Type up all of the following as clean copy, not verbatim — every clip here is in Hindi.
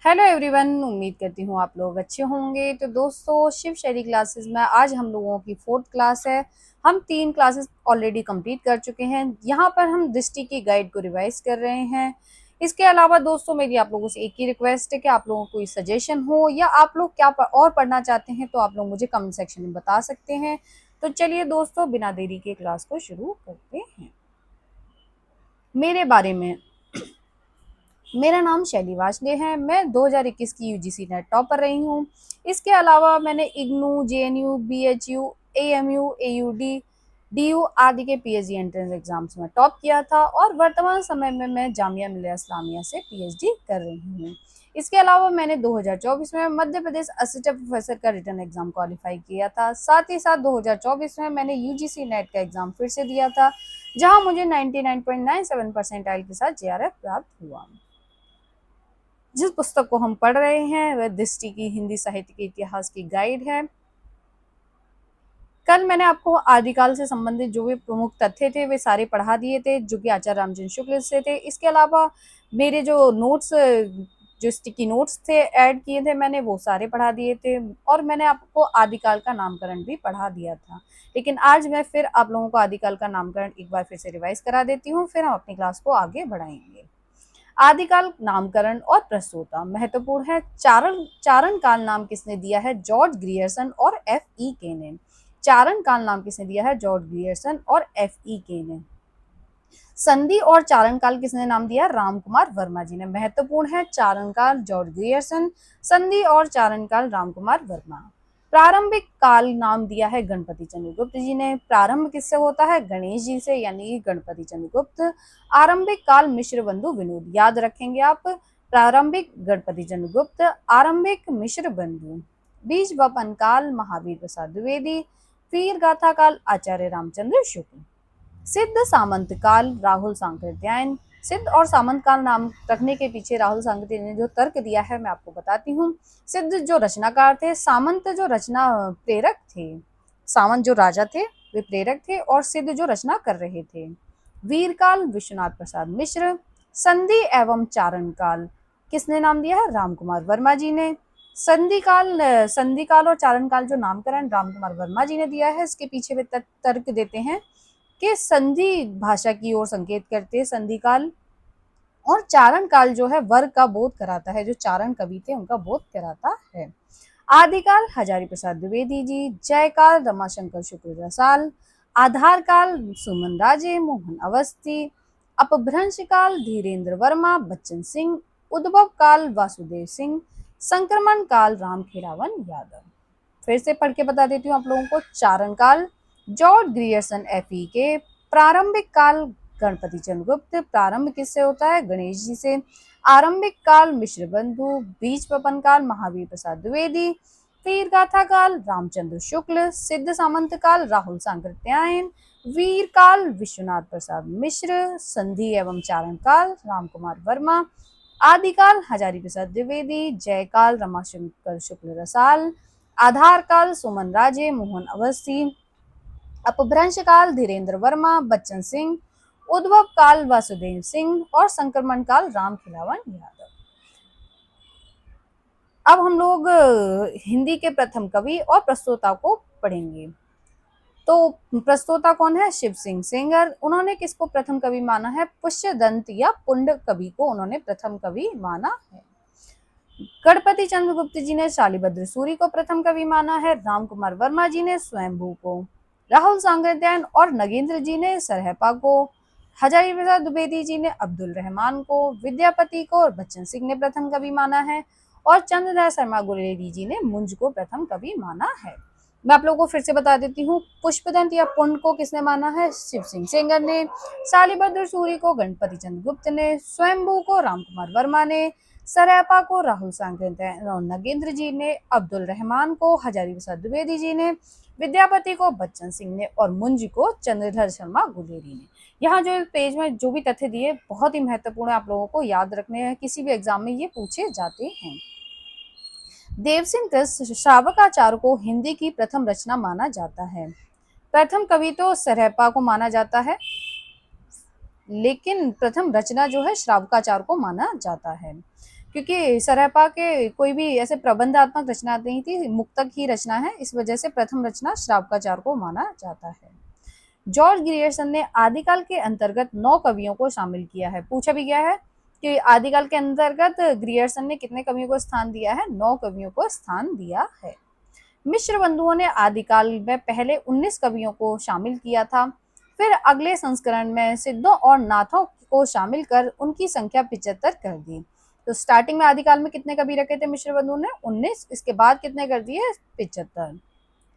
हेलो एवरीवन, उम्मीद करती हूँ आप लोग अच्छे होंगे। तो दोस्तों, शिव शैली क्लासेस में आज हम लोगों की फोर्थ क्लास है। हम 3 क्लासेस ऑलरेडी कंप्लीट कर चुके हैं। यहाँ पर हम दृष्टि की गाइड को रिवाइज कर रहे हैं। इसके अलावा दोस्तों, मेरी आप लोगों से एक ही रिक्वेस्ट है कि आप लोगों को कोई सजेशन हो या आप लोग क्या और पढ़ना चाहते हैं तो आप लोग मुझे कमेंट सेक्शन में बता सकते हैं। तो चलिए दोस्तों, बिना देरी के क्लास को शुरू करते हैं। मेरे बारे में, मेरा नाम शैली वाजले है। मैं 2021 की यूजीसी नेट टॉपर रही हूँ। इसके अलावा मैंने IGNOU, JNU, BHU, AMU, AUD, DU आदि के पीएचडी एंट्रेंस एग्जाम्स में टॉप किया था और वर्तमान समय में मैं जामिया मिलिया इस्लामिया से पीएचडी कर रही हूँ। इसके अलावा मैंने 2024 में मध्य प्रदेश असिस्टेंट प्रोफेसर का रिटर्न एग्जाम क्वालिफाई किया था। साथ ही साथ 2024 में मैंने यूजीसी नेट का एग्जाम फिर से दिया था, जहां मुझे 99.97 परसेंटाइल के साथ जेआरएफ प्राप्त हुआ। जिस पुस्तक को हम पढ़ रहे हैं वह दृष्टि की हिंदी साहित्य के इतिहास की गाइड है। कल मैंने आपको आदिकाल से संबंधित जो भी प्रमुख तथ्य थे वे सारे पढ़ा दिए थे, जो कि आचार्य रामचंद्र शुक्ल से थे। इसके अलावा मेरे जो नोट्स, जो स्टिकी नोट्स थे ऐड किए थे, मैंने वो सारे पढ़ा दिए थे और मैंने आपको आदिकाल का नामकरण भी पढ़ा दिया था। लेकिन आज मैं फिर आप लोगों को आदिकाल का नामकरण एक बार फिर से रिवाइज करा देती हूँ, फिर हम अपनी क्लास को आगे बढ़ाएंगे। आदिकाल नामकरण और प्रस्तुता महत्वपूर्ण है। चारण चारण काल नाम किसने दिया है? जॉर्ज ग्रियर्सन और एफ ई के ने। चारण काल नाम किसने दिया है? जॉर्ज ग्रियर्सन और एफ ई के ने। संधि और चारण काल किसने नाम दिया? रामकुमार वर्मा जी ने। महत्वपूर्ण है। चारण काल जॉर्ज ग्रियर्सन, संधि और चारण काल रामकुमार वर्मा। प्रारंभिक काल नाम दिया है गणपति चंद्रगुप्त जी ने। प्रारंभ किससे होता है? गणेश जी से, यानी गणपति चंद्रगुप्त। आरंभिक काल मिश्र बंधु विनोद, याद रखेंगे आप। प्रारंभिक गणपति चंद्रगुप्त, आरंभिक मिश्र बंधु। बीज वपन काल महावीर प्रसाद द्विवेदी। वीर गाथा काल आचार्य रामचंद्र शुक्ल। सिद्ध सामंत काल राहुल सांकृत्यायन। सिद्ध और सामंत काल नाम रखने के पीछे राहुल सांकृत्यायन ने जो तर्क दिया है मैं आपको बताती हूँ। सिद्ध जो रचनाकार थे, सामंत जो रचना प्रेरक थे। सामंत जो राजा थे वे प्रेरक थे और सिद्ध जो रचना कर रहे थे। वीरकाल विश्वनाथ प्रसाद मिश्र। संधि एवं चारण काल किसने नाम दिया है? रामकुमार वर्मा जी ने। संधि काल और चारण काल जो नामकरण रामकुमार वर्मा जी ने दिया है, इसके पीछे वे तर्क देते हैं कि संधि भाषा की ओर संकेत करते हैं संधि काल, और चारण काल जो है वर्ग का बोध कराता है। जो चारण कवि थे उनका बोध कराता है। आदिकाल हजारी प्रसाद द्विवेदी जी। जयकाल रमाशंकर शुक्ल रसाल। आधार काल सुमन राजे मोहन अवस्थी। अपभ्रंश काल धीरेन्द्र वर्मा बच्चन सिंह। उद्भव काल वासुदेव सिंह। संक्रमण काल राम खेलावन यादव। फिर से पढ़ के बता देती हूँ आप लोगों को। चारण काल जॉर्ज ग्रियर्सन एफई के। प्रारंभिक काल गणपति चंद्रगुप्त। प्रारंभ किससे होता है? गणेश जी से। आरंभिक काल मिश्र बंधु। बीज वपन काल महावीर प्रसाद द्विवेदी। वीर गाथा काल रामचंद्र शुक्ल। सिद्ध सामंत काल राहुल सांकृत्यायन। वीर काल विश्वनाथ प्रसाद मिश्र। संधि एवं चारण काल रामकुमार वर्मा। आदिकाल हजारी प्रसाद द्विवेदी। जयकाल रमाशंकर शुक्ल रसाल। आधार काल सुमन राजे मोहन अवस्थी। अपभ्रंश काल धीरेन्द्र वर्मा बच्चन सिंह। उद्भव काल वासुदेव सिंह और संक्रमण काल राम खिलावन यादव। अब हम लोग हिंदी के प्रथम कवि और प्रस्तोता को पढ़ेंगे। तो प्रस्तोता कौन है? शिव सिंह सेंगर। उन्होंने किसको प्रथम कवि माना है? पुष्यदंत या पुंड कवि को उन्होंने प्रथम कवि माना है। गणपति चंद्रगुप्त जी ने शालिभद्र सूरी को प्रथम कवि माना है। रामकुमार वर्मा जी ने स्वयंभू को। राहुल सांकृत्यायन और नगेंद्र जी ने सरहपा को। हजारी प्रसाद द्विवेदी जी ने अब्दुल रहमान को। विद्यापति को और बच्चन सिंह ने प्रथम कवि माना है और चंद्रदयाल शर्मा गुलेरी जी ने मुंज को प्रथम कवि माना है। मैं आप लोगों को फिर से बता देती हूँ। पुष्पदंत या पुंड को किसने माना है? शिव सिंह सेंगर ने। शालिभद्र सूरी को गणपति चंद्रगुप्त ने। स्वयंभू को रामकुमार वर्मा ने। सरैपा को राहुल सांकृत्यायन और नगेंद्र जी ने। अब्दुल रहमान को हजारी प्रसाद द्विवेदी जी ने। विद्यापति को बच्चन सिंह ने और मुंज को चंद्रधर शर्मा गुलेरी ने। यहाँ जो पेज में जो भी तथ्य दिए बहुत ही महत्वपूर्ण है, आप लोगों को याद रखने हैं, किसी भी एग्जाम में ये पूछे जाते हैं। देवसिंह कृष्ण श्रावकाचार्य को हिंदी की प्रथम रचना माना जाता है। प्रथम कवि तो सरैपा को माना जाता है, लेकिन प्रथम रचना जो है श्रावकाचार्य को माना जाता है। क्योंकि सरहपा के कोई भी ऐसे प्रबंधात्मक रचना नहीं थी, मुक्तक ही रचना है, इस वजह से प्रथम रचना श्रावकाचार को माना जाता है। जॉर्ज ग्रियर्सन ने आदिकाल के अंतर्गत 9 कवियों को शामिल किया है। पूछा भी गया है कि आदिकाल के अंतर्गत ग्रियर्सन ने कितने कवियों को स्थान दिया है? 9 कवियों को स्थान दिया है। मिश्र बंधुओं ने आदिकाल में पहले 19 कवियों को शामिल किया था, फिर अगले संस्करण में सिद्धों और नाथों को शामिल कर उनकी संख्या 75 कर दी। तो स्टार्टिंग में आदिकाल में कितने कवि रखे थे मिश्र बंधुओं ने? 19। इसके बाद कितने कर दिए? 75।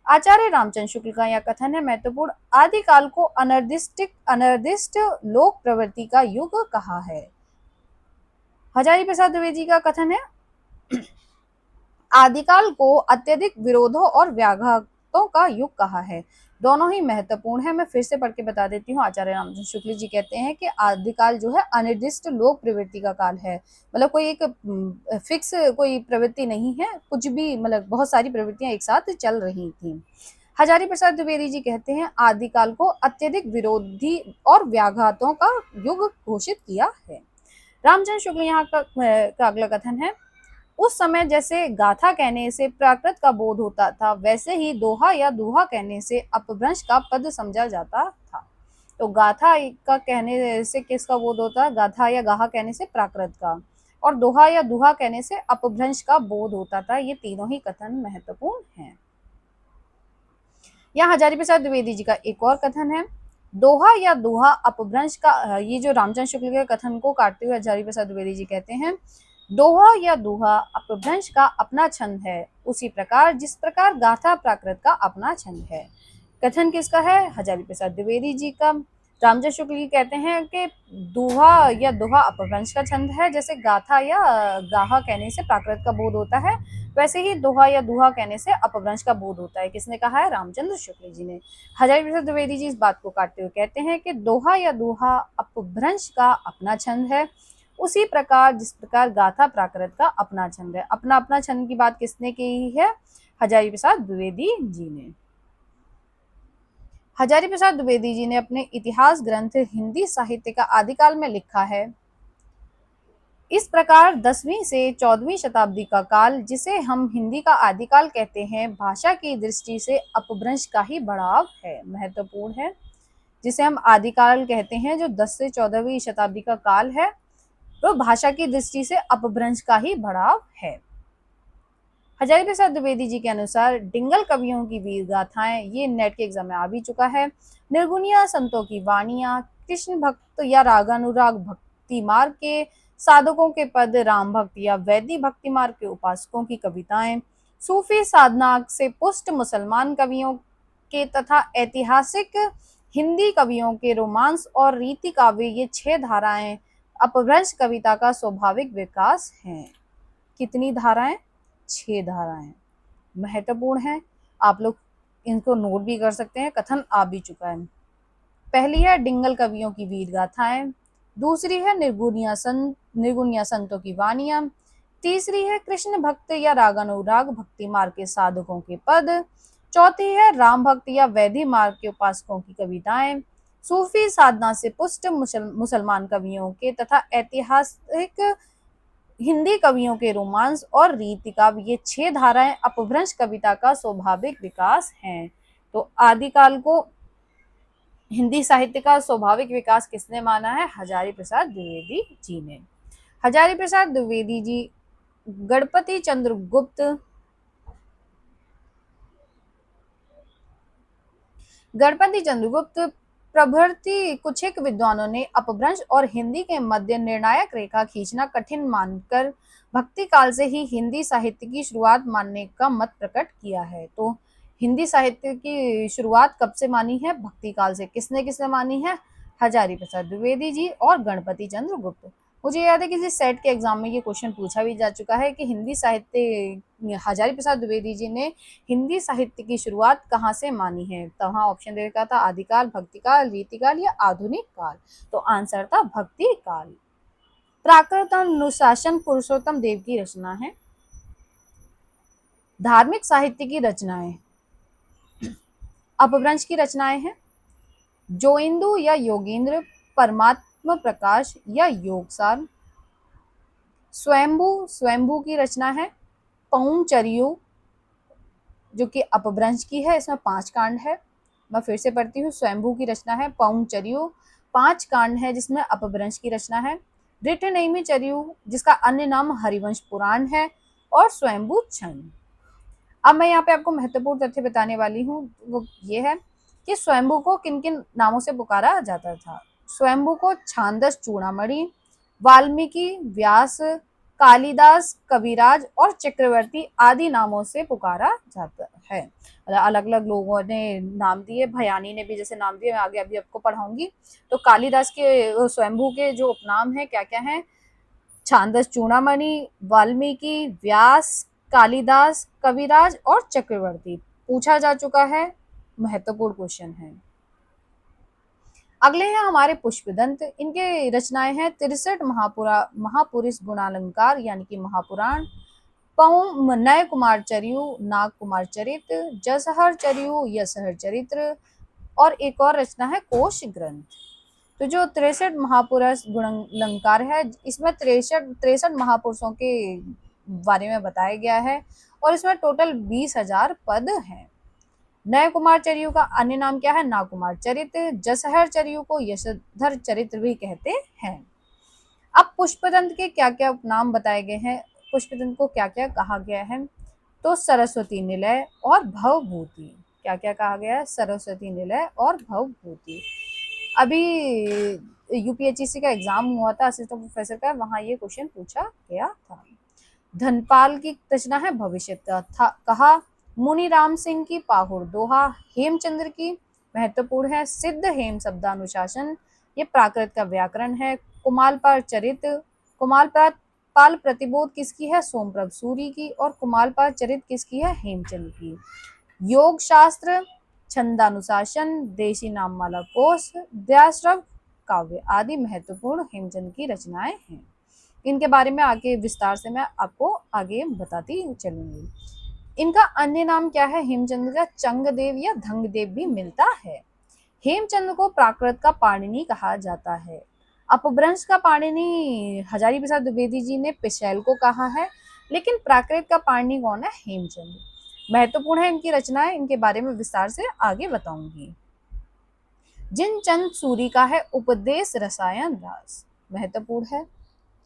आचार्य रामचंद्र शुक्ल का यह कथन है महत्वपूर्ण, आदिकाल को अनिर्दिष्ट लोक प्रवृत्ति का युग कहा है। हजारी प्रसाद द्विवेदी का कथन है, आदिकाल को अत्यधिक विरोधों और व्याघातों का युग कहा है। दोनों ही महत्वपूर्ण है। मैं फिर से पढ़ के बता देती हूँ। आचार्य रामचंद्र शुक्ल जी कहते हैं कि आदिकाल जो है अनिर्दिष्ट लोक प्रवृत्ति का काल है, मतलब कोई एक फिक्स कोई प्रवृत्ति नहीं है, कुछ भी मतलब बहुत सारी प्रवृत्तियां एक साथ चल रही थी। हजारी प्रसाद द्विवेदी जी कहते हैं आदिकाल को अत्यधिक विरोधी और व्याघातों का युग घोषित किया है। रामचंद्र शुक्ल यहाँ का अगला कथन है, उस समय जैसे गाथा कहने से प्राकृत का बोध होता था, वैसे ही दोहा या दुहा कहने से अपभ्रंश का पद समझा जाता था। तो गाथा का कहने से किसका बोध होता है? गाथा या गाहा कहने से प्राकृत का, और दोहा या दुहा कहने से अपभ्रंश का बोध होता था। ये तीनों ही कथन महत्वपूर्ण हैं। यहाँ हजारी प्रसाद द्विवेदी जी का एक और कथन है, दोहा या दुहा अपभ्रंश का, ये जो रामचंद्र शुक्ल के कथन को काटते हुए हजारी प्रसाद द्विवेदी जी कहते हैं, दोहा या दुहा अपभ्रंश का अपना छंद है, उसी प्रकार जिस प्रकार गाथा प्राकृत का अपना छंद है। कथन किसका है? हजारी प्रसाद द्विवेदी जी का। रामचंद्र शुक्ल जी कहते हैं कि दोहा या दोहा अपभ्रंश का छंद है, जैसे गाथा या गाहा कहने से प्राकृत का बोध होता है, वैसे ही दोहा या दुहा कहने से अपभ्रंश का बोध होता है। किसने कहा है? रामचंद्र शुक्ल जी ने। हजारी प्रसाद द्विवेदी जी इस बात को काटते हुए कहते हैं कि दोहा या दुहा अपभ्रंश का अपना छंद है, उसी प्रकार जिस प्रकार गाथा प्राकृत का अपना छंद है। अपना अपना छंद की बात किसने की है? हजारी प्रसाद द्विवेदी जी ने। हजारी प्रसाद द्विवेदी जी ने अपने इतिहास ग्रंथ हिंदी साहित्य का आदिकाल में लिखा है, इस प्रकार 10वीं से 14वीं शताब्दी का काल, जिसे हम हिंदी का आदिकाल कहते हैं, भाषा की दृष्टि से अपभ्रंश का ही बढ़ाव है। महत्वपूर्ण है। जिसे हम आदिकाल कहते हैं, जो 10 से 14वीं शताब्दी का काल है, तो भाषा की दृष्टि से अपभ्रंश का ही बढ़ाव है। हजारी प्रसाद द्विवेदी जी के अनुसार डिंगल कवियों की वीर गाथाएं, ये नेट के एग्जाम में आ भी चुका है, निर्गुणिया संतों की वाणियां, कृष्ण भक्त या रागानुराग भक्ति मार्ग के साधकों के पद, राम भक्त या वैदी भक्ति मार्ग के उपासकों की कविताएं, सूफी साधना से पुष्ट मुसलमान कवियों के तथा ऐतिहासिक हिंदी कवियों के रोमांस और रीति काव्य, ये 6 धाराएं अपभ्रंश कविता का स्वाभाविक विकास हैं। कितनी धाराएं? 6 धाराएं महत्वपूर्ण है। आप लोग इनको नोट भी कर सकते हैं, कथन आ भी चुका है। पहली है डिंगल कवियों की वीर गाथाएं, दूसरी है निर्गुणिया संतों की वाणियां, तीसरी है कृष्ण भक्त या रागानुराग भक्ति मार्ग के साधकों के पद, चौथी है राम भक्त या वैदी मार्ग के उपासकों की कविताएं, सूफी साधना से पुष्ट मुसलमान कवियों के तथा ऐतिहासिक हिंदी कवियों के रोमांस और रीति काव्य, ये 6 धाराएं अपभ्रंश कविता का स्वाभाविक विकास हैं। तो आदिकाल को हिंदी साहित्य का स्वाभाविक विकास किसने माना है? हजारी प्रसाद द्विवेदी जी ने। हजारी प्रसाद द्विवेदी जी गणपति चंद्रगुप्त प्रभृति कुछ एक विद्वानों ने अपभ्रंश और हिंदी के मध्य निर्णायक रेखा खींचना कठिन मानकर भक्ति काल से ही हिंदी साहित्य की शुरुआत मानने का मत प्रकट किया है। तो हिंदी साहित्य की शुरुआत कब से मानी है? भक्ति काल से। किसने किसने मानी है? हजारी प्रसाद द्विवेदी जी और गणपति चंद्रगुप्त। मुझे याद है किसी सेट के एग्जाम में ये क्वेश्चन पूछा भी जा चुका है कि हिंदी साहित्य, हजारी प्रसाद द्विवेदी जी ने हिंदी साहित्य की शुरुआत कहाँ से मानी है? तो वहाँ ऑप्शन दे रखा था आदिकाल, भक्तिकाल, रीतिकाल या आधुनिक काल। तो आंसर था भक्ति काल। प्राकृत अनुशासन पुरुषोत्तम देव की रचना है। धार्मिक साहित्य की रचनाएं अपभ्रंश की रचनाएं हैं। जोइंदु या योगेंद्र, परमात्म प्रकाश या योगसार, स्वयंभू, स्वयंभू की रचना है पौंचर्यू, जो कि अपभ्रंश की है। इसमें 5 कांड है। मैं फिर से पढ़ती हूँ। स्वयंभू की रचना है पौंचर्यू, 5 कांड है जिसमें अपभ्रंश की रचना है। ऋठनेमिचर्यू, जिसका अन्य नाम हरिवंश पुराण है, और स्वयंभू छंद। अब मैं यहाँ पे आपको महत्वपूर्ण तथ्य बताने वाली हूँ, वो ये है कि स्वयंभू को किन किन नामों से पुकारा जाता था। स्वयंभू को छांदस चूड़ामणि, वाल्मीकि, व्यास, कालिदास, कविराज और चक्रवर्ती आदि नामों से पुकारा जाता है। अलग अलग लोगों ने नाम दिए, भयानी ने भी जैसे नाम दिए, मैं आगे अभी आपको पढ़ाऊंगी। तो कालिदास के स्वयंभू के जो उपनाम है क्या क्या है? छांदस चूड़ामणि, वाल्मीकि, व्यास, कालिदास, कविराज और चक्रवर्ती। पूछा जा चुका है, महत्वपूर्ण क्वेश्चन है। अगले हैं हमारे पुष्पदंत। इनके रचनाएं हैं 63 महापुरुष गुणालंकार यानी कि महापुराण, नय कुमार चरियु, नाग कुमार चरित, जसहर चरियु, यशहर चरित्र, और एक और रचना है कोश ग्रंथ। तो जो 63 महापुरुष गुणालंकार है, इसमें 63 महापुरुषों के बारे में बताया गया है, और इसमें टोटल 20,000 पद हैं। नय कुमार चरियु का अन्य नाम क्या है? नागकुमार चरित्र। जसहर चरियु को यशोधर चरित्र भी कहते हैं। अब पुष्पदंत के क्या क्या उपनाम बताए गए हैं, पुष्पदंत को क्या क्या कहा गया है? तो सरस्वती निलय और भवभूति। क्या क्या कहा गया है? सरस्वती निलय और भवभूति। अभी यूपीएचसीसी का एग्जाम हुआ था असिस्टेंट प्रोफेसर का, वहां ये क्वेश्चन पूछा गया था। धनपाल की रचना है भविष्य का कहा, मुनि राम सिंह की पाहुर दोहा, हेमचंद्र की महत्वपूर्ण है सिद्ध हेम शब्दानुशासन, ये प्राकृत का व्याकरण है। कुमालपाल चरित, कुमालपाल प्रतिबोध किसकी है? सोमप्रभ सूरी की। और कुमालपाल चरित किसकी है? हेमचंद की। योग शास्त्र, छंदानुशासन, देशी नाममाला कोश, दयाश्रव काव्य आदि महत्वपूर्ण हेमचंद की रचनाएं हैं। इनके बारे में आगे विस्तार से मैं आपको आगे बताती चलूंगी। इनका अन्य नाम क्या है? हेमचंद का चंगदेव या धंगदेव भी मिलता है। हेमचंद को प्राकृत का पाणिनि कहा जाता है। अपभ्रंश का पाणिनि हजारी प्रसाद द्विवेदी जी ने पिशैल को कहा है, लेकिन प्राकृत का पाणिनि कौन है? हेमचंद। महत्वपूर्ण है इनकी रचनाएं, इनके बारे में विस्तार से आगे बताऊंगी। जिनचंद सूरी का है उपदेश रसायन रास, महत्वपूर्ण है।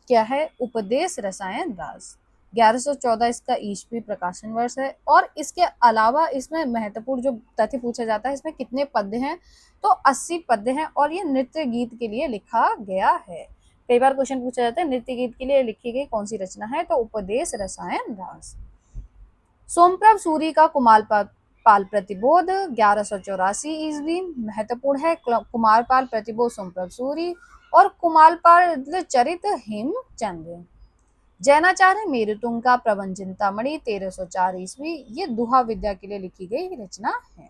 क्या है? उपदेश रसायन रास। 1114 इसका ईस्वी प्रकाशन वर्ष है। और इसके अलावा इसमें महत्वपूर्ण जो तथ्य पूछा जाता है, इसमें कितने पद्य हैं? तो 80 पद्य हैं, और ये नृत्य गीत के लिए लिखा गया है। कई बार क्वेश्चन पूछा जाता है नृत्य गीत के लिए लिखी गई कौन सी रचना है? तो उपदेश रसायन रास। सोमप्रभ सूरी का कुमारपाल प्रतिबोध 1184 ईस्वी, महत्वपूर्ण है। कुमारपाल प्रतिबोध सोमप्रभ सूरी और कुमारपाल चरित हेमचंद। जैनाचार्य मेरुतुंग का प्रबंधचिंतामणि 1304 ईस्वी, ये दुहा विद्या के लिए लिखी गई रचना है।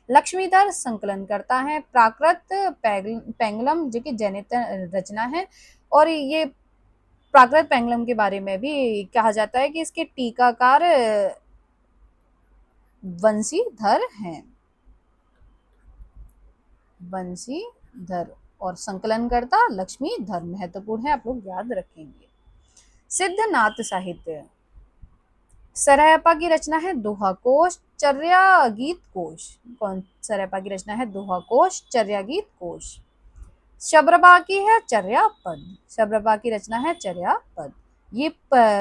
लक्ष्मीधर संकलन करता है। प्राकृत पेंगलम जो कि जैनित रचना है, और ये प्राकृत पेंगलम के बारे में भी कहा जाता है कि इसके टीकाकार वंशीधर हैं। वंशीधर और संकलनकर्ता लक्ष्मीधर महत्वपूर्ण है, आप लोग याद रखेंगे। सिद्धनाथ साहित्य, सरयपा की रचना है दोहा कोश, चर्या गीत कोश। कौन सरयपा की रचना है? दोहा कोश, चर्या गीत कोश। शबरबा की है चर्या पद, शबरबा की रचना है चर्या पद। ये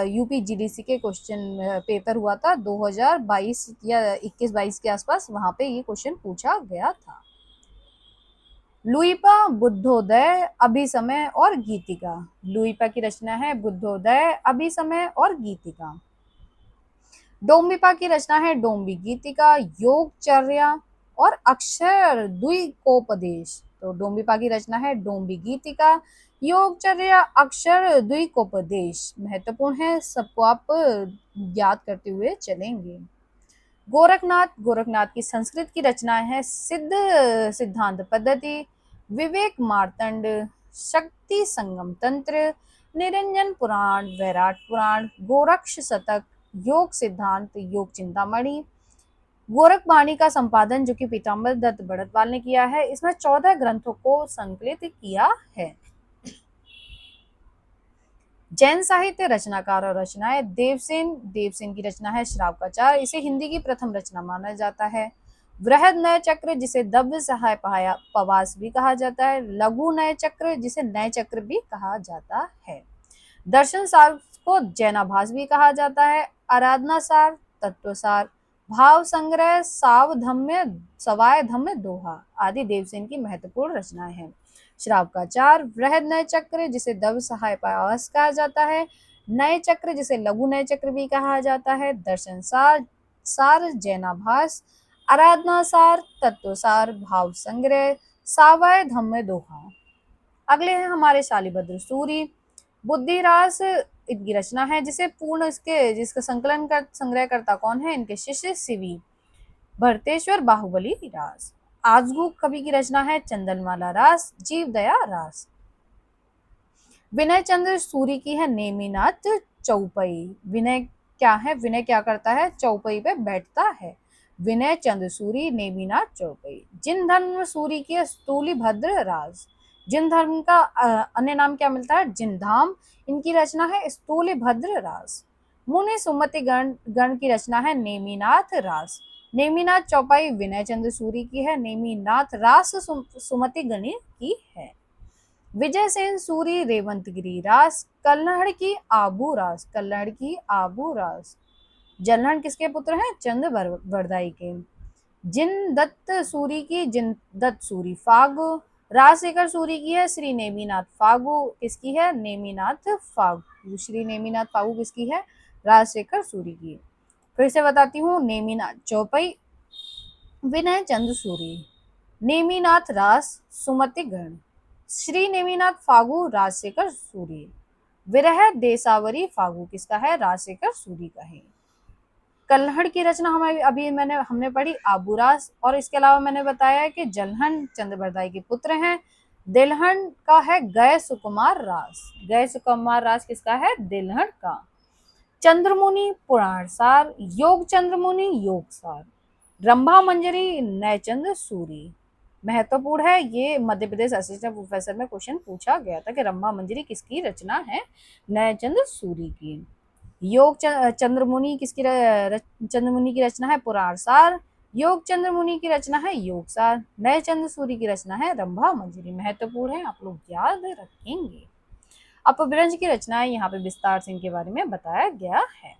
यूपी जीडीसी के क्वेश्चन पेपर हुआ था 2022 या 21-22 के आसपास, वहां पे ये क्वेश्चन पूछा गया था। लुईपा बुद्धोदय, अभिसमय और गीतिका। लुईपा की रचना है बुद्धोदय, अभिसमय और गीतिका। डोम्बिपा की रचना है डोम्बी गीतिका, योगचर्या और अक्षर द्विकोपदेश। तो डोम्बिपा की रचना है डोम्बी गीतिका, योगचर्या, अक्षर द्विकोपदेश। महत्वपूर्ण है, सबको आप याद करते हुए चलेंगे। गोरखनाथ, गोरखनाथ की संस्कृत की रचनाएं हैं सिद्ध सिद्धांत पद्धति, विवेक मार्तंड, शक्ति संगम तंत्र, निरंजन पुराण, वैराट पुराण, गोरक्ष शतक, योग सिद्धांत, योग चिंतामणि। गोरखवाणी का संपादन जो कि पीताम्बर दत्त बड़तवाल ने किया है, इसमें 14 ग्रंथों को संकलित किया है। जैन साहित्य रचनाकार और रचनाएं देवसेन, देवसेन की रचना है श्रावकाचार, इसे हिंदी की प्रथम रचना माना जाता है। वृहद नय चक्र जिसे दव्य सहाय पवास भी कहा जाता है, लघु नय चक्र जिसे नय चक्र भी कहा जाता है। दर्शन सार को जैनाभास भी कहा जाता है। आराधना सार, तत्वसार, भाव संग्रह, सावधम्य, सवाय धम्य दोहा आदि देवसेन की महत्वपूर्ण रचनाएं हैं। श्रावकाचार, वृहद नय चक्र जिसे दव सहाय पास कहा जाता है, नय चक्र जिसे लघु नय चक्र भी कहा जाता है, दर्शन सार, सार जैनाभास, आराधना सार, तत्वसार, भाव संग्रह, सावय धम्य दोहा। अगले हैं हमारे शालिभद्र सूरी। बुद्धिरास इनकी रचना है, जिसे पूर्ण इसके जिसका संग्रहकर्ता कौन है, इनके शिष्य शिवी। भरतेश्वर बाहुबली रास। आजगू कवि की रचना है चंदनमाला रास, जीव दया रास। विनय चंद्र सूरी की है नेमिनाथ चौपई। विनय क्या है, विनय क्या करता है, चौपई पे बैठता है। विनय चंद्र सूरी नेमिनाथ चौपई। जिन धर्म सूरी की है स्तूली भद्र राज। जिन धर्म का अन्य नाम क्या मिलता है, जिनधाम। इनकी रचना है स्तूली भद्र रास। मुनि सुमति गण की रचना है नेमिनाथ रास। नेमिनाथ चौपाई विनय चंद्र सूरी की है, नेमिनाथ रास सुमति गणी की है। विजय सेन सूरी रेवंतगिरी रास। कल्हड़ की आबू रास, कल्हड़ की आबू रास। जल्हड़ किसके पुत्र हैं, चंद बरदाई के। जिन दत्त सूरी की जिन दत्त सूरी फागु। राजशेखर सूरी की है श्री नेमिनाथ फागु, किसकी है, नेमिनाथ फागु। श्री नेमिनाथ फागु किसकी है, राजशेखर सूरी की। फिर से बताती हूँ, नेमिनाथ चौपई, विनय चंद्र सूरी, नेमिनाथ रास सुमति गण, श्री नेमिनाथ फागु राजशेखर सूरी। विरह देसावरी फागु किसका है, राजशेखर सूरी का है। कल्हड़ की रचना हमें अभी हमने पढ़ी आबूरास, और इसके अलावा मैंने बताया कि जल्हन चंद्रबरदाई के पुत्र हैं। दिलहन का है गय सुकुमार रास। गय सुकुमार रास किसका है, दिलहन का। चंद्रमुनि पुराण सार, योग चंद्रमुनि योग सार। रंभा मंजरी नयचंद्र सूरी। महत्वपूर्ण है, ये मध्य प्रदेश असिस्टेंट प्रोफेसर में क्वेश्चन पूछा गया था कि रंभा मंजरी किसकी रचना है, नयचंद्र सूरी की। योग चंद्रमुनि किसकी चंद्रमुनि की रचना है, पुराण सार। योग चंद्रमुनि की रचना है योग सार। नयचंद्र सूरी की रचना है रंभा मंजरी। महत्वपूर्ण है, आप लोग याद रखेंगे। अपभ्रंश की रचना है, यहाँ पे विस्तार से इनके बारे में बताया गया है।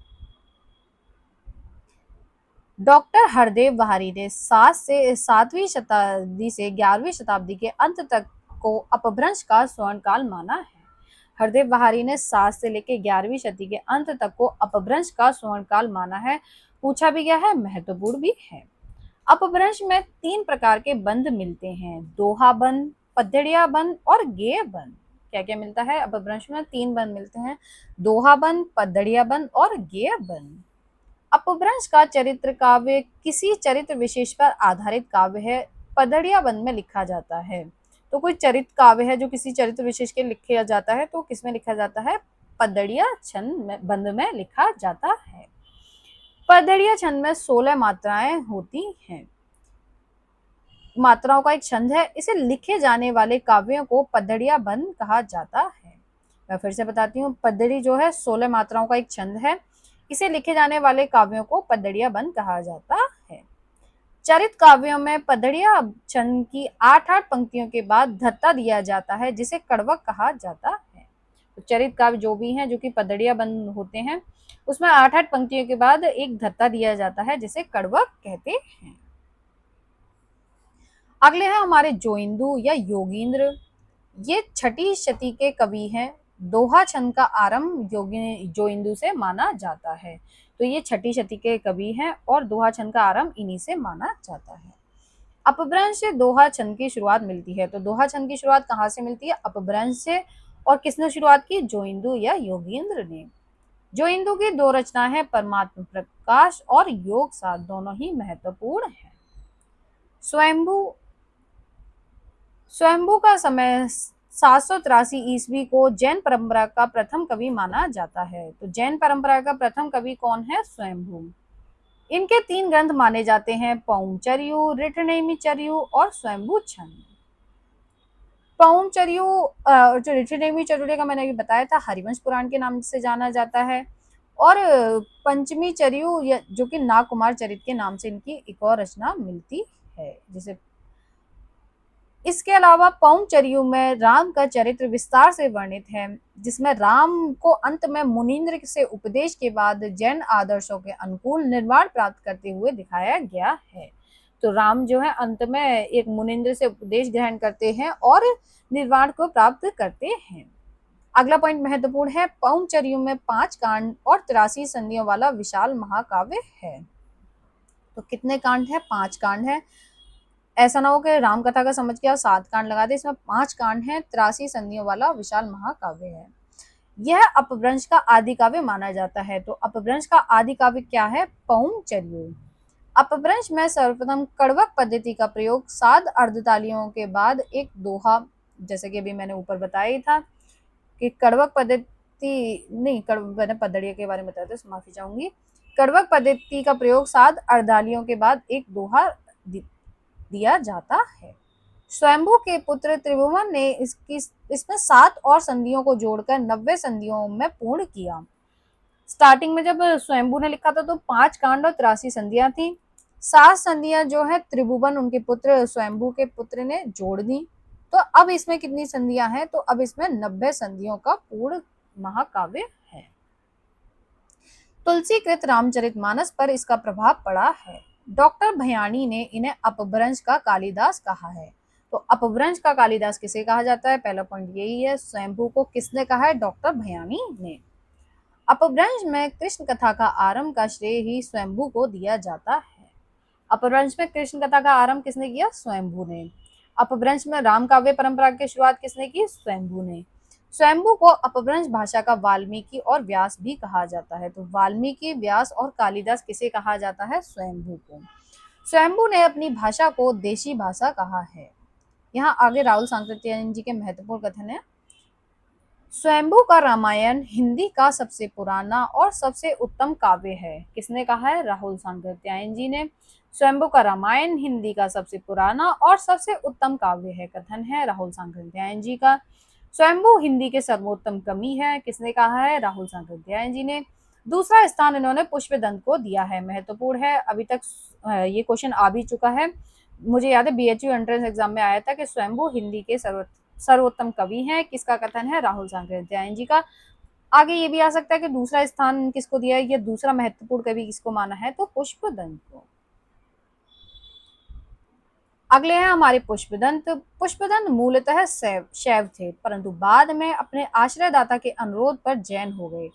डॉक्टर हरदेव बहारी ने 7वीं शताब्दी से 11वीं शताब्दी के अंत तक को अपभ्रंश का स्वर्ण काल माना है। हरदेव बहारी ने 7 से लेकर 11वीं शताब्दी के अंत तक को अपभ्रंश का स्वर्ण काल माना है। पूछा भी गया है, महत्वपूर्ण भी है। अपभ्रंश में 3 प्रकार के बंध मिलते हैं, दोहा बंध, पद्धड़िया बंध और गेय बंध। क्या क्या मिलता है, अपभ्रंश में 3 बंध मिलते हैं, दोहा बंध, पद्धड़िया बंध और गेय बंध। अपभ्रंश का चरित्र काव्य किसी चरित्र विशेष पर आधारित काव्य है, पद्धड़िया बंध में लिखा जाता है। तो कोई चरित्र काव्य है जो किसी चरित्र विशेष के लिखा जाता है, तो किसमें लिखा जाता है, पद्धड़िया छंद बंध में लिखा जाता है। पद्धड़िया छंद में 16 मात्राएं होती हैं, मात्राओं का एक छंद है। इसे लिखे जाने वाले काव्यों को पद्धड़िया बंध कहा जाता है। मैं फिर से बताती हूँ, पद्धड़ी जो है 16 मात्राओं का एक छंद है, इसे लिखे जाने वाले काव्यों को पद्धड़िया बंध कहा जाता है। चरित काव्यों में पद्धड़िया छंद की 8-8 पंक्तियों के बाद धत्ता दिया जाता है, जिसे कड़वक कहा जाता है। तो चरित काव्य जो भी हैं, जो कि पद्धड़िया बंध होते हैं, उसमें 8-8 पंक्तियों के बाद एक धत्ता दिया जाता है, जिसे कड़वक कहते हैं। अगले हैं हमारे जोइंदू या योगींद्र। ये 6ठी शती के कवि हैं। दोहा छंद का आरंभ जोइंदू से माना जाता है। तो ये 6ठी शती के कवि हैं और दोहा छंद का आरंभ इन्हीं से माना जाता है। अपभ्रंश से दोहा छंद की शुरुआत मिलती है। तो दोहा छंद की शुरुआत कहाँ से मिलती है, अपभ्रंश से। और किसने शुरुआत की, जोइंदू या योगींद्र ने। जोइंदू की 2 रचनाएं हैं, परमात्म प्रकाश और योग सार, दोनों ही महत्वपूर्ण है। स्वयंभू स्वयंभू का समय 783 ईस्वी को जैन परंपरा का प्रथम कवि माना जाता है। तो जैन परंपरा का प्रथम कवि कौन है, स्वयंभू। इनके 3 ग्रंथ माने जाते हैं, पौंचर्यु, ऋठनेमिचर्यु और स्वयंभू छंद। पौंचर्यु जो ऋषिनेमि चर्युले का मैंने अभी बताया था, हरिवंश पुराण के नाम से जाना जाता है। और पंचमी चर्यु जो कि नागकुमार चरित के नाम से इनकी एक और रचना मिलती है। जिसे इसके अलावा पौंचर्यु में राम का चरित्र विस्तार से वर्णित है, जिसमें राम को अंत में मुनीन्द्र से उपदेश के बाद जैन आदर्शों के अनुकूल निर्वाण प्राप्त करते हुए दिखाया गया है। तो राम जो है अंत में एक मुनीन्द्र से उपदेश ग्रहण करते हैं और निर्वाण को प्राप्त करते हैं। अगला पॉइंट महत्वपूर्ण है, पौंचर्यु में 5 कांड और 83 संधियों वाला विशाल महाकाव्य है। तो कितने कांड है? 5 कांड है। ऐसा ना हो कि राम कथा का समझ के 7 कांड लगा दे, इसमें 5 कांड है, 83 संधियों वाला विशाल महाकाव्य है। यह अपभ्रंश का आदि काव्य माना जाता है। तो अपभ्रंश का आदि काव्य क्या है? पौंचर्यु। अपभ्रंश में सर्वप्रथम कड़वक पद्धति का प्रयोग 7 अर्धतालियों के बाद एक दोहा, जैसे कि अभी मैंने ऊपर बताया ही था कि कड़वक पद्धति नहीं, मैंने पद्धड़िया के बारे में बताया था, माफी चाहूंगी। कड़वक पद्धति का प्रयोग 7 अर्धालियों के बाद एक दोहा दिया जाता है। स्वयंभू के पुत्र त्रिभुवन ने इसमें 7 और संधियों को जोड़कर 90 संधियों में पूर्ण किया। स्टार्टिंग में जब स्वयंभू ने लिखा था तो 5 कांड और 83 संधियां थी। 7 संधियां जो है त्रिभुवन उनके पुत्र स्वयंभू के पुत्र ने जोड़ दी। तो अब इसमें कितनी संधियां हैं? तो अब इसमें 90 संधियों का पूर्ण महाकाव्य है। तुलसीकृत रामचरितमानस पर इसका प्रभाव पड़ा है। डॉक्टर भयानी ने इन्हें अपभ्रंश का कालिदास कहा है। तो अपभ्रंश का कालिदास किसे कहा जाता है? पहला पॉइंट यही है। स्वयंभू को किसने कहा है? डॉक्टर भयानी ने। अपभ्रंश में कृष्ण कथा का आरंभ का श्रेय ही स्वयंभू को दिया जाता है। अपभ्रंश में कृष्ण कथा का आरंभ किसने किया? स्वयंभू ने। अपभ्रंश में राम काव्य परंपरा की शुरुआत किसने की? स्वयंभू ने। स्वयंभू को अपभ्रंश भाषा का वाल्मीकि और व्यास भी कहा जाता है। तो वाल्मीकि, व्यास और कालिदास किसे कहा जाता है? स्वयंभू को। स्वयंभू ने अपनी भाषा को देशी भाषा कहा है। यहाँ आगे राहुल सांकृत्यायन जी के महत्वपूर्ण कथन है। स्वयंभू का रामायण हिंदी का सबसे पुराना और सबसे उत्तम काव्य है। किसने कहा है? राहुल सांकृत्यायन जी ने। स्वयंभू का रामायण हिंदी का सबसे पुराना और सबसे उत्तम काव्य है, कथन है राहुल सांकृत्यायन जी का। स्वयंभू हिंदी के सर्वोत्तम कवि है। किसने कहा है? राहुल सांकृत्यायन जी ने। दूसरा स्थान इन्होंने पुष्पदंत को दिया है। महत्वपूर्ण है, अभी तक ये क्वेश्चन आ भी चुका है। मुझे याद है बीएचयू एंट्रेंस एग्जाम में आया था कि स्वयंभू हिंदी के सर्वोत्तम कवि हैं। किसका कथन है? राहुल सांकृत्यायन जी का। आगे ये भी आ सकता है कि दूसरा स्थान किसको दिया है, या दूसरा महत्वपूर्ण कवि किसको माना है? तो पुष्पदंत को। अगले हैं हमारे पुष्पदंत। पुष्पदंत मूलतः शैव थे, परंतु बाद में अपने आश्रयदाता के अनुरोध पर जैन हो गए।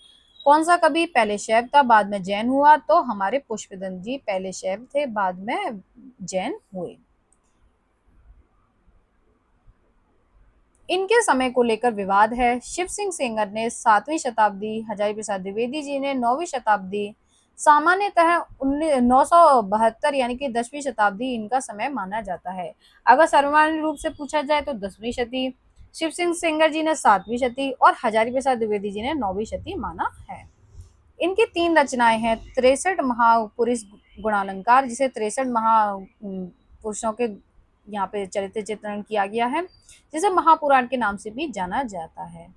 कौन सा कवि पहले शैव था, बाद में जैन हुआ? तो हमारे पुष्पदंत जी पहले शैव थे, बाद में जैन हुए। इनके समय को लेकर विवाद है। शिव सिंह सेंगर ने 7वीं शताब्दी, हजारी प्रसाद द्विवेदी जी ने 9वीं शताब्दी, सामान्यतः 972 यानी कि 10वीं शताब्दी इनका समय माना जाता है। अगर सर्वमान्य रूप से पूछा जाए तो 10वीं शती, शिव सिंह सेंगर जी ने 7वीं शती और हजारी प्रसाद द्विवेदी जी ने 9वीं शती माना है। इनकी 3 रचनाएं हैं। 63 महापुरुष गुणालंकार, जिसे 63 महापुरुषों के यहाँ पे चरित्र चित्रण किया गया है, जिसे महापुराण के नाम से भी जाना जाता है।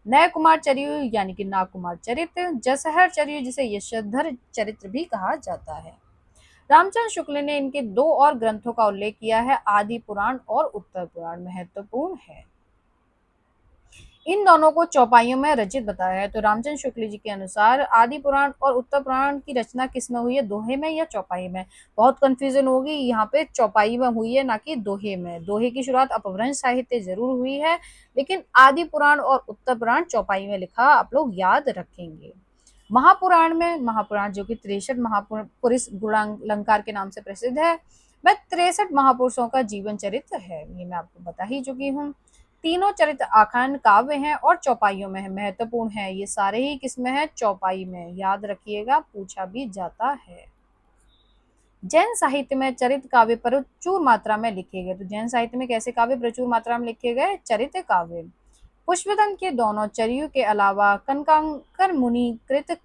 नय कुमार चरियु यानी कि नागकुमार चरित्र, जसहर चरियु जिसे यशोधर चरित्र भी कहा जाता है। रामचंद्र शुक्ल ने इनके 2 और ग्रंथों का उल्लेख किया है, आदि पुराण और उत्तर पुराण। महत्वपूर्ण है, इन दोनों को चौपाइयों में रचित बताया है। तो रामचंद्र शुक्ल जी के अनुसार आदि पुराण और उत्तर पुराण की रचना किस में हुई है? दोहे में या चौपाई में? बहुत कंफ्यूजन होगी, यहाँ पे चौपाई में हुई है, ना कि दोहे में। दोहे की शुरुआत अपभ्रंश साहित्य जरूर हुई है, लेकिन आदि पुराण और उत्तर पुराण चौपाई में लिखा, आप लोग याद रखेंगे। महापुराण जो कि 63 महापुरुष गुणालंकार के नाम से प्रसिद्ध है, वह 63 महापुरुषों का जीवन चरित्र है। ये मैं आपको बता ही चुकी हूँ। तीनों चरित्र आख्यान काव्य हैं और चौपाइयों में है। महत्वपूर्ण है, ये सारे ही किसमें है? चौपाई में। याद रखिएगा, पूछा भी जाता है। जैन साहित्य में चरित्र काव्य प्रचुर मात्रा में लिखे गए। तो जैन साहित्य में कैसे काव्य प्रचुर मात्रा में लिखे गए? चरित्र काव्य। पुष्पदंत के दोनों चरियों के अलावा कनकाकर मुनि कृत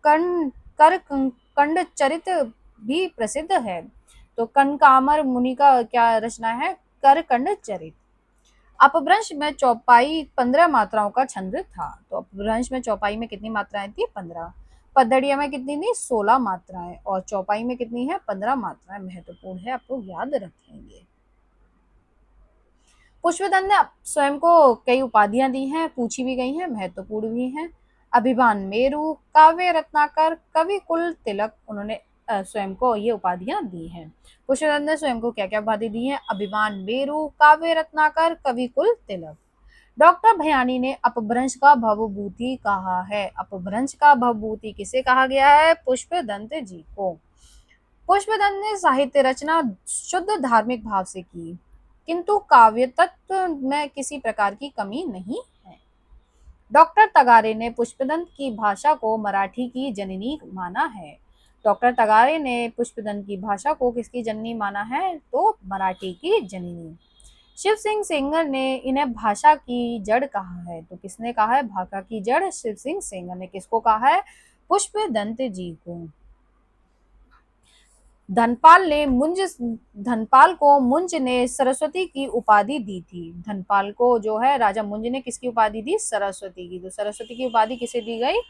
कंड चरित्र भी प्रसिद्ध है। तो कनकामर मुनि का क्या रचना है? करकंड चरित्र। अपभ्रंश में चौपाई 15 मात्राओं का छंद था। तो अपभ्रंश में चौपाई में कितनी मात्राएं थी? 15। पदड़िया में कितनी थी? 16 मात्राएं। और चौपाई में कितनी है? 15 मात्राएं। महत्वपूर्ण है, आप लोग याद रखेंगे। पुष्पदत्त ने स्वयं को कई उपाधियां दी हैं, पूछी भी गई हैं, महत्वपूर्ण भी हैं। अभिमान मेरु, काव्य रत्नाकर, कवि कुल तिलक, उन्होंने स्वयं को ये उपाधियां दी हैं। पुष्पदत्त ने स्वयं को क्या क्या उपाधि दी है? अभिमान मेरु, काव्य रत्नाकर, कवि कुल तिलक। डॉक्टर भयानी ने अपभ्रंश का भवभूति कहा है। अपभ्रंश का भवभूति किसे कहा गया है? पुष्पदत्त जी को। पुष्पदत्त ने साहित्य रचना शुद्ध धार्मिक भाव से की, किंतु काव्य तत्व में किसी प्रकार की कमी नहीं है। डॉक्टर तगारे ने पुष्पदत्त की भाषा को मराठी की जननी माना है। डॉक्टर तगारे ने पुष्पदत्त की भाषा को किसकी जननी माना है? तो मराठी की जननी। शिव सिंह सेंगर ने इन्हें भाषा की जड़ कहा है। तो किसने कहा है भाषा की जड़? शिव सिंह सेंगर ने। किसको कहा है? पुष्पदत्त जी को। धनपाल को मुंज ने सरस्वती की उपाधि दी थी। धनपाल को जो है राजा मुंज ने किसकी उपाधि दी? सरस्वती की। तो सरस्वती की उपाधि किसे दी गई?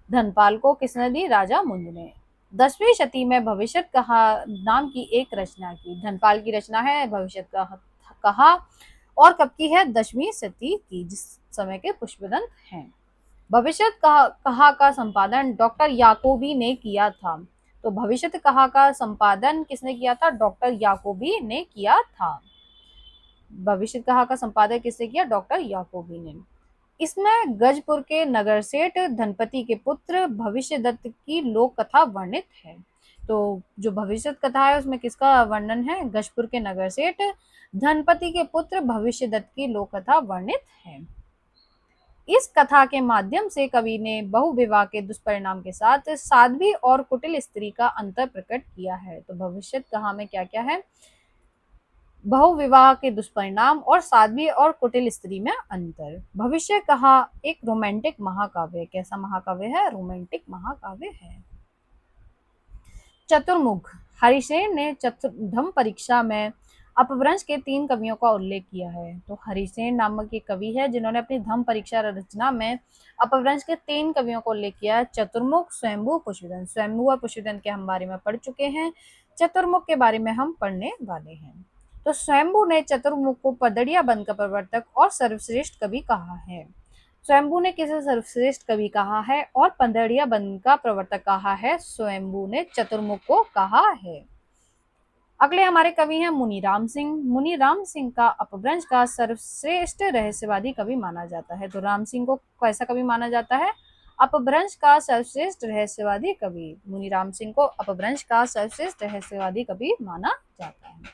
धनपाल को। किसने दी? राजा मुंज ने। 10वीं शती में भविष्य कहा नाम की एक रचना की। धनपाल की रचना है भविष्य कहा, और कब की है? 10वीं शती की, जिस समय के पुष्पदत्त हैं। भविष्य कहा का संपादन डॉक्टर याकोबी ने किया था। तो भविष्य कहा का संपादन किसने किया था? डॉक्टर याकोबी ने किया था। भविष्य कहा का संपादन किसने किया? डॉक्टर याकोबी ने। इसमें गजपुर के नगर सेठ धनपति के पुत्र भविष्य दत्त की लोक कथा वर्णित है। तो जो भविष्य कथा है उसमें किसका वर्णन है? गजपुर के नगर सेठ धनपति के पुत्र भविष्य दत्त की लोक कथा वर्णित है। इस कथा के माध्यम से कवि ने बहुविवाह के दुष्परिणाम के साथ साध्वी और कुटिल स्त्री का अंतर प्रकट किया है। तो भविष्य कहा में क्या क्या है? बहुविवाह के दुष्परिणाम और साध्वी और कुटिल स्त्री में अंतर। भविष्य कहा एक रोमांटिक महाकाव्य। कैसा महाकाव्य है? रोमांटिक महाकाव्य है। चतुर्मुख हरिसेन ने धम्म परीक्षा में अपभ्रंश के 3 कवियों का उल्लेख किया है। तो हरिसेन नामक एक कवि है जिन्होंने अपनी धम्म परीक्षा रचना में अपभ्रंश के 3 कवियों का उल्लेख किया है। चतुर्मुख, स्वयंभू, पुष्पदत्त। स्वयंभू और पुष्पदत्त के हम बारे में पढ़ चुके हैं। चतुर्मुख के बारे में हम पढ़ने वाले हैं। तो स्वयंभू ने चतुर्मुख को पदड़िया बंद का प्रवर्तक और सर्वश्रेष्ठ कवि कहा है। स्वयंभू ने किसे सर्वश्रेष्ठ कवि कहा है और पंदड़िया बंद का प्रवर्तक कहा है? स्वयंभू ने चतुर्मुख को कहा है। अगले हमारे कवि हैं मुनीराम सिंह। मुनीराम सिंह का अपभ्रंश का सर्वश्रेष्ठ रहस्यवादी कवि माना जाता है। तो राम सिंह को कैसा कवि माना जाता है? अपभ्रंश का सर्वश्रेष्ठ रहस्यवादी कवि। मुनीराम सिंह को अपभ्रंश का सर्वश्रेष्ठ रहस्यवादी कवि माना जाता है।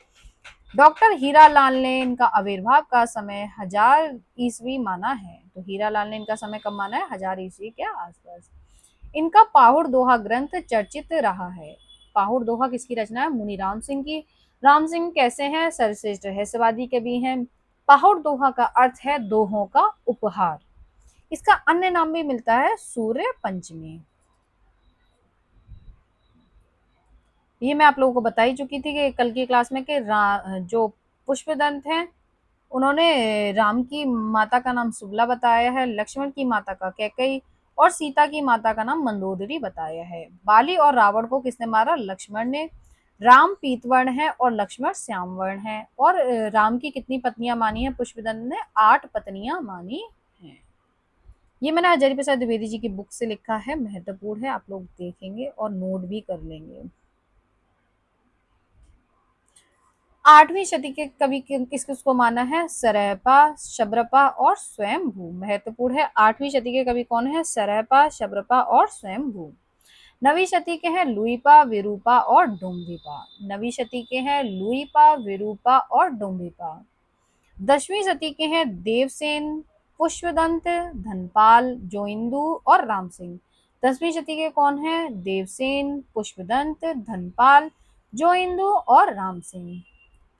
डॉक्टर हीरालाल ने इनका आविर्भाव का समय 1000 ईस्वी माना है। तो हीरालाल ने इनका समय कब माना है? 1000 ईस्वी के आसपास। इनका पाहुड़ दोहा ग्रंथ चर्चित रहा है। पाहुड़ दोहा किसकी रचना है? मुनीराम सिंह की। राम सिंह कैसे हैं? सर्वश्रेष्ठ रहस्यवादी कवि हैं। पाहुड़ दोहा का अर्थ है दोहों का उपहार। इसका अन्य नाम भी मिलता है सूर्य पंचमी। ये मैं आप लोगों को बता ही चुकी थी कि कल की क्लास में कि जो पुष्पदत्त हैं उन्होंने राम की माता का नाम सुबला बताया है, लक्ष्मण की माता का कैकेयी और सीता की माता का नाम मंदोदरी बताया है। बाली और रावण को किसने मारा? लक्ष्मण ने। राम पीतवर्ण है और लक्ष्मण श्यामवर्ण है। और राम की कितनी पत्नियां मानी है पुष्पदत्त ने? 8 पत्नियां मानी हैं। ये मैंने हजारी प्रसाद द्विवेदी जी की बुक से लिखा है, महत्वपूर्ण है, आप लोग देखेंगे और नोट भी कर लेंगे। 8वीं शती के कवि किस किसको माना है? सरहपा, शबरपा और स्वयंभू। महत्वपूर्ण है। 8वीं शती के कवि कौन है? सरहपा, शबरपा और स्वयंभू। 9वीं शती के हैं लुईपा, विरूपा और डोम्बिपा। 9वीं शती के हैं लुईपा, विरूपा और डोम्बिपा। 10वीं शती के हैं देवसेन, पुष्पदंत, धनपाल, जोइंदू और राम सिंह। 10वीं शती के कौन है? देवसेन, पुष्पदंत, धनपाल, जोइंदू और राम सिंह।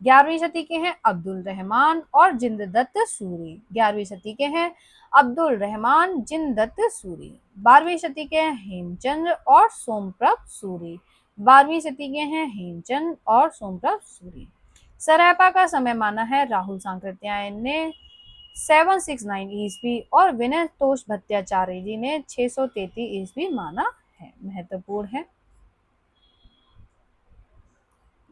11वीं शती के हैं अब्दुल रहमान और जिंददत्त सूरी। 11वीं शती के हैं अब्दुल रहमान, जिंददत्त सूरी। 12वीं शती के हैं हेमचंद्र और सोमप्रभ सूरी। 12वीं शती के हैं हेमचंद और सोमप्रभ सूरी। सरहपा का समय माना है राहुल सांकृत्यायन ने। 769 ईस्वी और विनय तोष भट्टाचार्य जी ने 633 ईस्वी माना है। महत्वपूर्ण है।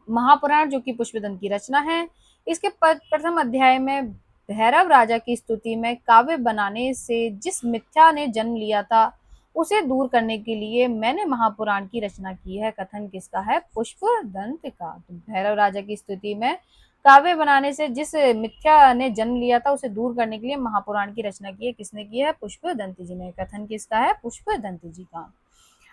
महापुराण जो कि पुष्पदंत की रचना है, इसके प्रथम अध्याय में भैरव राजा की स्तुति में काव्य बनाने से जिस मिथ्या ने जन्म लिया था उसे दूर करने के लिए मैंने महापुराण की रचना की है। कथन किसका है? पुष्पदंत का। तो भैरव राजा की स्तुति में काव्य बनाने से जिस मिथ्या ने जन्म लिया था उसे दूर करने के लिए महापुराण की रचना की है। किसने की है? पुष्पदंत जी ने। कथन किसका है? पुष्पदंत जी का।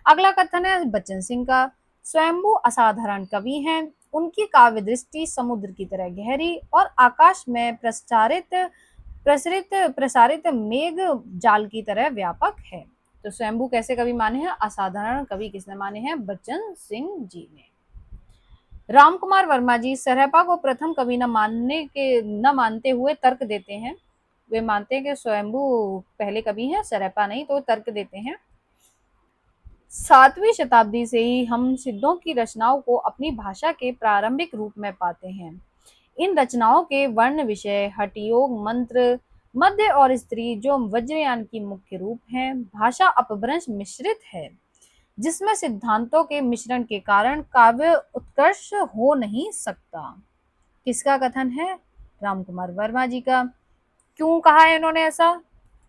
अगला कथन है बच्चन सिंह का। स्वयंभू असाधारण कवि हैं। उनकी काव्य दृष्टि समुद्र की तरह गहरी और आकाश में प्रसारित मेघ जाल की तरह व्यापक है। तो स्वयंभू कैसे कवि माने हैं? असाधारण कवि किसने माने हैं? बच्चन सिंह जी ने। रामकुमार वर्मा जी सरहपा को प्रथम कवि न मानते हुए तर्क देते हैं। वे मानते हैं कि स्वयंभू पहले कवि हैं, सरहपा नहीं, तो तर्क देते हैं। 7वीं शताब्दी से ही हम सिद्धों की रचनाओं को अपनी भाषा के प्रारंभिक रूप में पाते हैं। इन रचनाओं के वर्ण, विषय, हठयोग, मंत्र, मध्य और स्त्री जो वज्रयान की मुख्य रूप हैं, भाषा अपभ्रंश मिश्रित है, जिसमें सिद्धांतों के मिश्रण के कारण काव्य उत्कर्ष हो नहीं सकता। किसका कथन है? रामकुमार वर्मा जी का। क्यों कहा है इन्होंने ऐसा?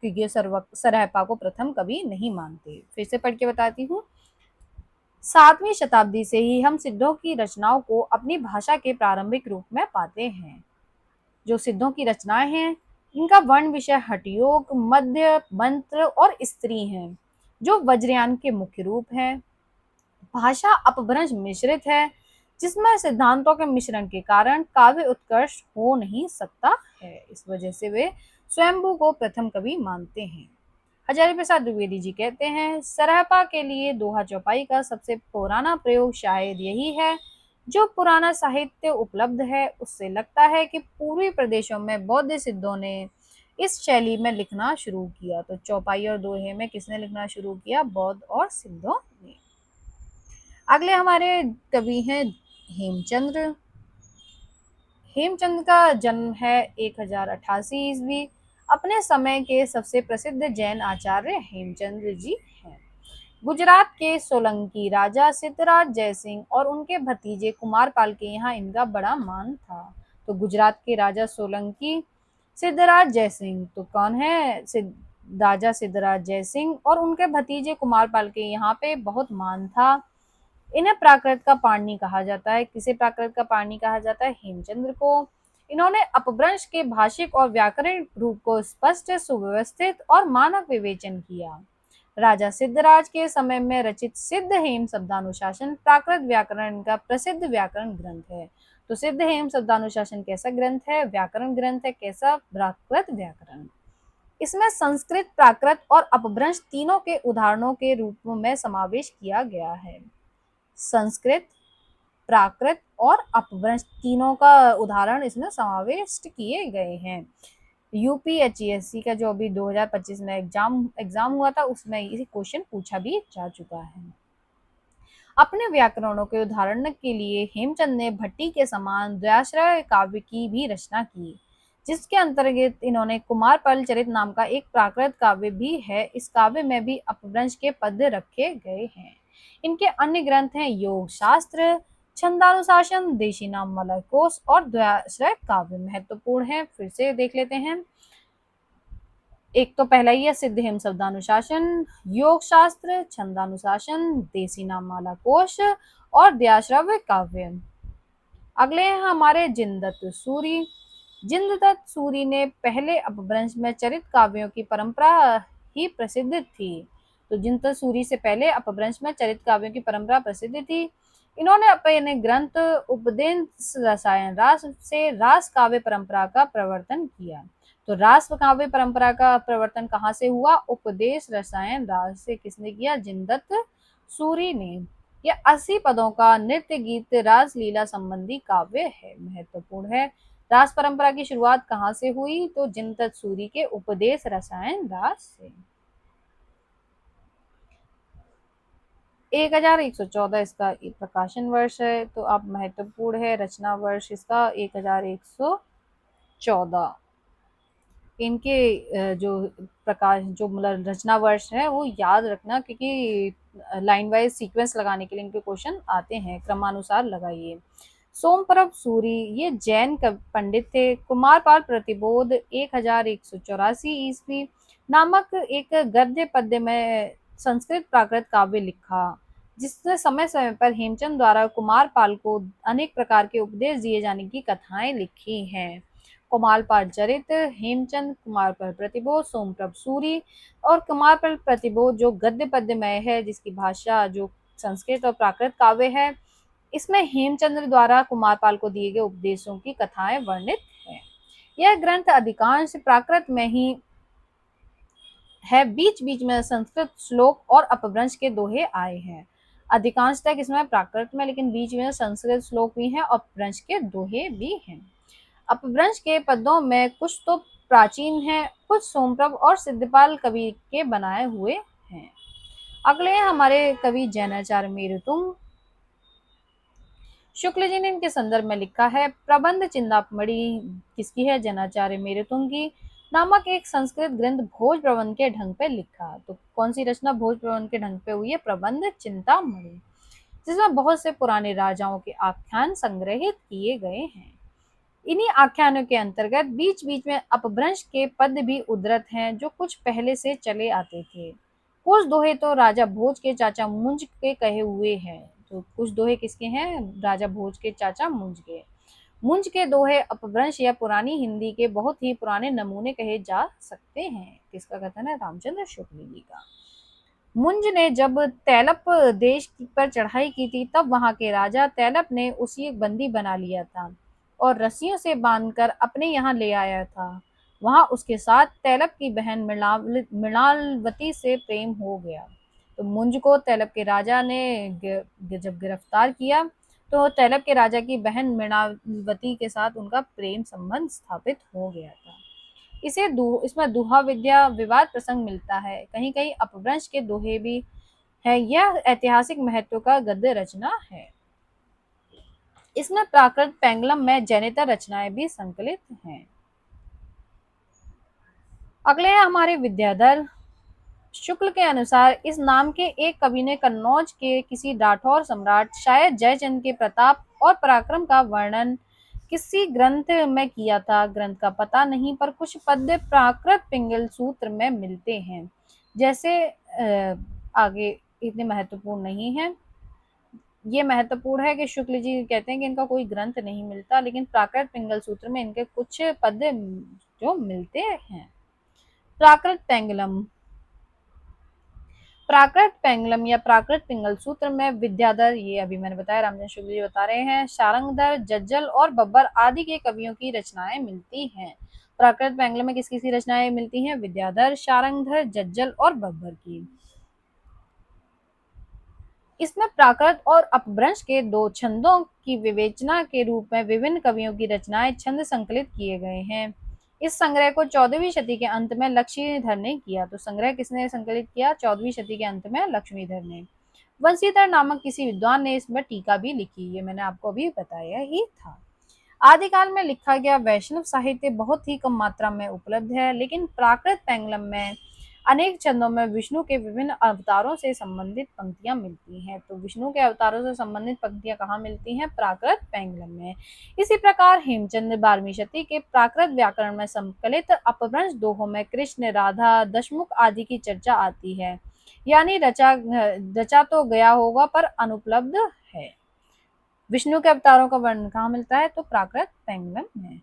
क्योंकि ये सरहपा को प्रथम कवि नहीं मानते। फिर से पढ़ के बताती हूँ। 7वीं शताब्दी से ही हम सिद्धों की रचनाओं को अपनी भाषा के प्रारंभिक रूप में पाते हैं। जो सिद्धों की रचनाएं हैं, इनका वर्ण, विषय, हठयोग, मध्य, मंत्र और स्त्री हैं, जो वज्रयान के मुख्य रूप हैं। भाषा अपभ्रंश मिश्रित है, जिसमें सिद्धांतों के मिश्रण के कारण काव्य उत्कर्ष हो नहीं सकता है। इस वजह से वे स्वयंभू को प्रथम कवि मानते हैं। हजारी प्रसाद द्विवेदी जी कहते हैं, सरहपा के लिए दोहा चौपाई का सबसे पुराना प्रयोग शायद यही है। जो पुराना साहित्य उपलब्ध है उससे लगता है कि पूर्वी प्रदेशों में बौद्ध सिद्धों ने इस शैली में लिखना शुरू किया। तो चौपाई और दोहे में किसने लिखना शुरू किया? बौद्ध और सिद्धों ने। अगले हमारे कवि हैं हेमचंद्र। हेमचंद का जन्म है 1088 ईस्वी। अपने समय के सबसे प्रसिद्ध जैन आचार्य हेमचंद्र जी हैं। गुजरात के सोलंकी राजा सिद्धराज जयसिंह और उनके भतीजे कुमारपाल के यहाँ इनका बड़ा मान था। तो गुजरात के राजा सोलंकी सिद्धराज जयसिंह, तो कौन है? राजा सिद्धराज जयसिंह और उनके भतीजे कुमारपाल के यहाँ पे बहुत मान था। इन्हें प्राकृत का पाणिनि कहा जाता है। किसे प्राकृत का पाणिनि कहा जाता है? हेमचंद्र को। इन्होंने अपभ्रंश के भाषिक और व्याकरण रूप को स्पष्ट, सुव्यवस्थित और मानक विवेचन किया। राजा सिद्धराज के समय में रचित सिद्ध हेम शब्दानुशासन प्राकृत व्याकरण का प्रसिद्ध व्याकरण ग्रंथ है। तो सिद्ध हेम शब्दानुशासन कैसा ग्रंथ है? व्याकरण ग्रंथ है। कैसा? प्राकृत व्याकरण। इसमें संस्कृत, प्राकृत और अपभ्रंश तीनों के उदाहरणों के रूप में समावेश किया गया है। संस्कृत, प्राकृत और अपभ्रंश तीनों का उदाहरण इसमें समावेश किए गए हैं। यूपीएचईएससी का जो अभी 2025 में एग्जाम हुआ था उसमें ये क्वेश्चन पूछा भी जा चुका है। अपने व्याकरणों के उदाहरण के लिए हेमचंद ने भट्टी के समान द्व्याश्रय काव्य की भी रचना की, जिसके अंतर्गत इन्होंने कुमारपाल चरित नाम का एक प्राकृत काव्य भी है। इस काव्य में भी अपभ्रंश के पद रखे गए हैं। इनके अन्य ग्रंथ हैं योग शास्त्र, छंदानुशासन, देशी नाम मलय कोश और द्व्याश्रय काव्य। महत्वपूर्ण है, फिर से देख लेते हैं। एक तो पहला ही है सिद्ध हेम शब्दानुशासन, योग शास्त्र, छंदानुशासन, देसी नाम माला कोश और द्व्याश्रय काव्य। अगले हैं हमारे जिनदत्त सूरी। जिनदत्त सूरी ने पहले अपभ्रंश में चरित काव्यों की परंपरा ही प्रसिद्ध थी। तो जिनदत्त सूरी से पहले अपभ्रंश में चरित काव्यों की परंपरा प्रसिद्ध थी। इन्होंने अपने ग्रंथ उपदेश रसायन रास से रास काव्य परंपरा का प्रवर्तन किया। तो रास काव्य परंपरा का प्रवर्तन कहाँ से हुआ? उपदेश रसायन रास से। किसने किया? जिनदत्त सूरी ने। यह 80 पदों का नृत्य गीत रास लीला संबंधी काव्य है। महत्वपूर्ण है। रास परंपरा की शुरुआत कहाँ से हुई? तो जिनदत्त सूरी के उपदेश रसायन रास से। 1114 इसका प्रकाशन वर्ष है। तो अब महत्वपूर्ण है रचना वर्ष इसका 1114। इनके जो प्रकाश जो मतलब रचना वर्ष है वो याद रखना, क्योंकि लाइन वाइज सीक्वेंस लगाने के लिए इनके क्वेश्चन आते हैं, क्रमानुसार लगाइए। सोमप्रभ सूरी ये जैन पंडित थे। कुमारपाल प्रतिबोध 1184 ईस्वी नामक एक गद्य पद्य में संस्कृत प्राकृत काव्य लिखा, जिसने समय समय पर हेमचंद द्वारा कुमारपाल को अनेक प्रकार के उपदेश दिए जाने की कथाएं लिखी हैं। कुमारपाल चरित, हेमचंद, कुमारपाल प्रतिबोध, सोमप्रभ सूरी और कुमारपाल प्रतिबोध जो गद्य पद्यमय है, जिसकी भाषा जो संस्कृत और प्राकृत काव्य है, इसमें हेमचंद्र द्वारा कुमारपाल को दिए गए उपदेशों की कथाएं वर्णित हैं। यह ग्रंथ अधिकांश प्राकृत में ही है, बीच बीच में संस्कृत श्लोक और अपभ्रंश के दोहे आए हैं। अधिकांश तक इसमें प्राकृत में, लेकिन बीच में संस्कृत श्लोक भी हैं और अपभ्रंश के दोहे भी हैं। अपभ्रंश के पदों में कुछ तो प्राचीन हैं, कुछ सोमप्रभ और सिद्धपाल कवि के बनाए हुए हैं। अगले हैं हमारे कवि जैनाचार्य मेरुतुंग। शुक्ल जी ने इनके संदर्भ में लिखा है, प्रबंध चिंतामणि किसकी है? जैनाचार्य मेरुतुंग की नामक एक संस्कृत ग्रंथ भोज प्रबंध के ढंग पे लिखा। तो कौन सी रचना भोज प्रबंध के ढंग पे हुई है? प्रबंध चिंतामणि, जिसमें बहुत से पुराने राजाओं के आख्यान संग्रहित किए गए हैं। इन्हीं आख्यानों के अंतर्गत बीच बीच में अपभ्रंश के पद भी उद्धृत हैं, जो कुछ पहले से चले आते थे। कुछ दोहे तो राजा भोज के चाचा मुंज के कहे हुए हैं। तो कुछ दोहे किसके हैं? राजा भोज के चाचा मुंज के। मुंज के दोहे अपभ्रंश या पुरानी हिंदी के बहुत ही पुराने नमूने कहे जा सकते हैं। किसका कथन है? रामचंद्र शुक्ल जी का। मुंज ने जब तैलप देश पर चढ़ाई की थी, तब वहां के राजा तैलप ने उसी एक बंदी बना लिया था और रस्सियों से बांधकर अपने यहाँ ले आया था। वहां उसके साथ तैलप की बहन मृणालवती से प्रेम हो गया। तो मुंज को तैलप के राजा ने जब गिरफ्तार किया, तो तैलप के राजा की बहन मृणालवती के साथ उनका प्रेम संबंध स्थापित हो गया था। इसमें दुहा विद्या विवाद प्रसंग मिलता है, कहीं कहीं अपभ्रंश के दोहे भी है। यह ऐतिहासिक महत्व का गद्य रचना है। इसमें प्राकृत पेंगलम में जैनेतर रचनाएं भी संकलित हैं। अगले हैं हमारे विद्याधर। शुक्ल के अनुसार इस नाम के एक कवि ने कन्नौज के किसी राठौर सम्राट शायद जयचंद के प्रताप और पराक्रम का वर्णन किसी ग्रंथ में किया था। ग्रंथ का पता नहीं, पर कुछ पद्य प्राकृत पिंगल सूत्र में मिलते हैं। जैसे आगे इतने महत्वपूर्ण नहीं है। ये महत्वपूर्ण है कि शुक्ल जी कहते हैं कि इनका कोई ग्रंथ नहीं मिलता, लेकिन प्राकृत पिंगल सूत्र में इनके कुछ पद्य जो मिलते हैं। प्राकृत पेंगलम। प्राकृत पेंगलम या प्राकृत पिंगल सूत्र में विद्याधर, ये अभी मैंने बताया, रामचंद्र शुक्ल जी बता रहे हैं, शारंगधर, जज्जल और बब्बर आदि के कवियों की रचनाएं मिलती हैं। प्राकृत पेंगलम में किस किसकी रचनाएं मिलती हैं? विद्याधर, शारंगधर, जज्जल और बब्बर की। इसमें प्राकृत और अपभ्रंश के दो छंदों की विवेचना के रूप में विभिन्न कवियों की रचनाएं छंद संकलित किए गए हैं। इस संग्रह को 14वीं शती के अंत में लक्ष्मीधर ने किया। तो संग्रह किसने संकलित किया? 14वीं शती के अंत में लक्ष्मीधर ने। वंशीधर नामक किसी विद्वान ने इसमें टीका भी लिखी, ये मैंने आपको अभी बताया ही था। आदिकाल में लिखा गया वैष्णव साहित्य बहुत ही कम मात्रा में उपलब्ध है, लेकिन प्राकृत पेंगलम में अनेक छंदों में विष्णु के विभिन्न अवतारों से संबंधित पंक्तियां मिलती हैं। तो विष्णु के अवतारों से संबंधित पंक्तियां कहाँ मिलती हैं? प्राकृत पेंगलम में। इसी प्रकार हेमचंद 12वीं शती के प्राकृत व्याकरण में संकलित अपभ्रंश दोहों में कृष्ण, राधा, दशमुख आदि की चर्चा आती है, यानी रचा तो गया होगा पर अनुपलब्ध है। विष्णु के अवतारों का वर्णन कहाँ मिलता है? तो प्राकृत पेंगलम में।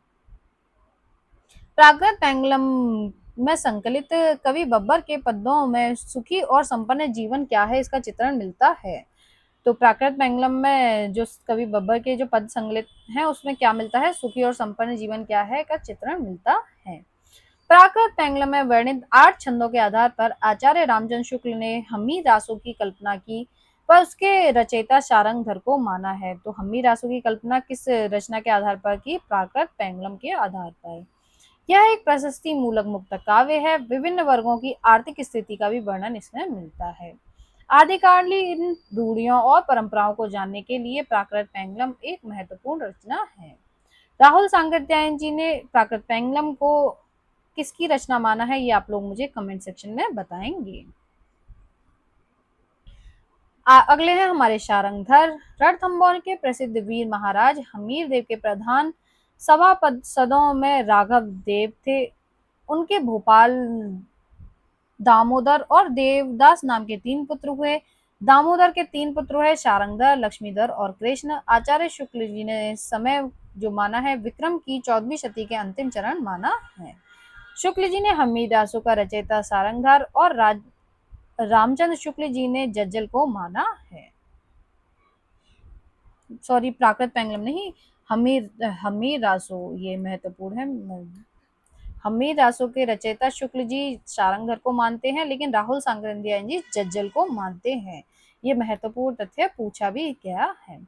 प्राकृत पेंगलम में संकलित कवि बब्बर के पद्यों में सुखी और संपन्न जीवन क्या है, इसका चित्रण मिलता है। तो प्राकृत पेंगलम में जो कवि बब्बर के जो पद संकलित हैं, उसमें क्या मिलता है? सुखी और संपन्न जीवन क्या है का चित्रण मिलता है। प्राकृत पेंगलम में वर्णित 8 छंदों के आधार पर आचार्य रामचंद्र शुक्ल ने हम्मी रासों की कल्पना की, पर उसके रचयिता शारंगधर को माना है। तो हम्मी रासों की कल्पना किस रचना के आधार पर की? प्राकृत पेंगलम के आधार पर। यह एक प्रशस्ति मूलक मुक्त काव्य है। विभिन्न वर्गों की आर्थिक स्थिति का भी वर्णन इसमें मिलता है। आदिकालीन रूढ़ियों और परंपराओं को जानने के लिए प्राकृत पेंगलम एक महत्वपूर्ण रचना है। राहुल सांकृत्यायन जी ने प्राकृत पेंगलम को किसकी रचना माना है, ये आप लोग मुझे कमेंट सेक्शन में बताएंगे। अगले हैं हमारे शारंगधर। रणथंभौर के प्रसिद्ध वीर महाराज हमीर देव के प्रधान सभासदों में राघव देव थे। उनके भोपाल दामोदर और देवदास नाम के 3 पुत्र हुए। दामोदर के 3 पुत्र हुए, शारंगधर, लक्ष्मीधर और कृष्ण। आचार्य शुक्ल जी ने समय जो माना है विक्रम की 14वीं शती के अंतिम चरण माना है। शुक्ल जी ने हमीरदासों का रचयिता सारंगधर और रामचंद्र शुक्ल जी ने जज्जल को माना है। सॉरी, प्राकृत पेंगलम नहीं, हमीर रासो, ये महत्वपूर्ण है। हमीर रासो के रचयिता शुक्ल जी सारंगधर को मानते हैं, लेकिन राहुल सांकरिया जी जज्जल को मानते हैं। ये महत्वपूर्ण तथ्य पूछा भी गया है।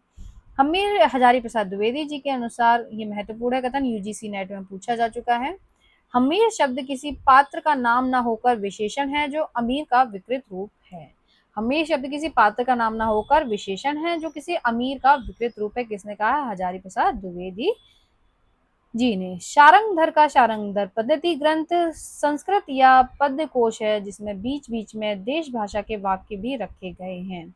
हमीर हजारी प्रसाद द्विवेदी जी के अनुसार, ये महत्वपूर्ण है कथन, यूजीसी नेट में पूछा जा चुका है। हमीर शब्द किसी पात्र का नाम न होकर विशेषण है जो अमीर का विकृत रूप है। हमीर शब्द किसी पात्र का नाम न होकर विशेषण है जो किसी अमीर का विकृत रूप है। किसने कहा? हजारी प्रसाद द्विवेदी जी ने। शारंगधर का शारंगधर पद्धति ग्रंथ संस्कृत या पद्यकोश है जिसमें बीच बीच में देश भाषा के वाक्य भी रखे गए हैं।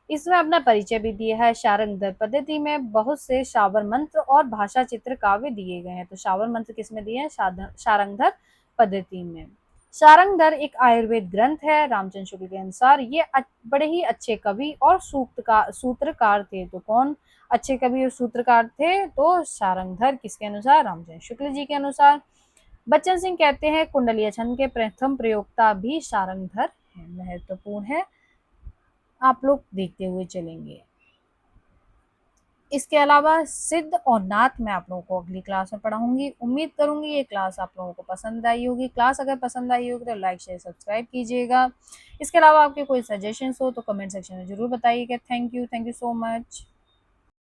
इसमें अपना परिचय भी दिया है। शारंगधर पद्धति में बहुत से शावर मंत्र और भाषा चित्र काव्य दिए गए हैं। तो शावर मंत्र किसमें दिए हैं? शारंगधर पद्धति में। शारंगधर एक आयुर्वेद ग्रंथ है। रामचंद्र शुक्ल के अनुसार ये बड़े ही अच्छे कवि और सूत्रकार थे। तो कौन अच्छे कवि और सूत्रकार थे? तो शारंगधर। किसके अनुसार? रामचंद्र शुक्ल जी के अनुसार। बच्चन सिंह कहते हैं कुंडलीय छंद के प्रथम प्रयोक्ता भी शारंगधर है। महत्वपूर्ण है, आप लोग देखते हुए चलेंगे। इसके अलावा सिद्ध और नाथ मैं आप लोगों को अगली क्लास में पढ़ाऊंगी। उम्मीद करूंगी ये क्लास आप लोगों को पसंद आई होगी। क्लास अगर पसंद आई होगी तो लाइक शेयर सब्सक्राइब कीजिएगा। इसके अलावा आपके कोई सजेशंस हो तो कमेंट सेक्शन में जरूर बताइएगा। Thank you so much.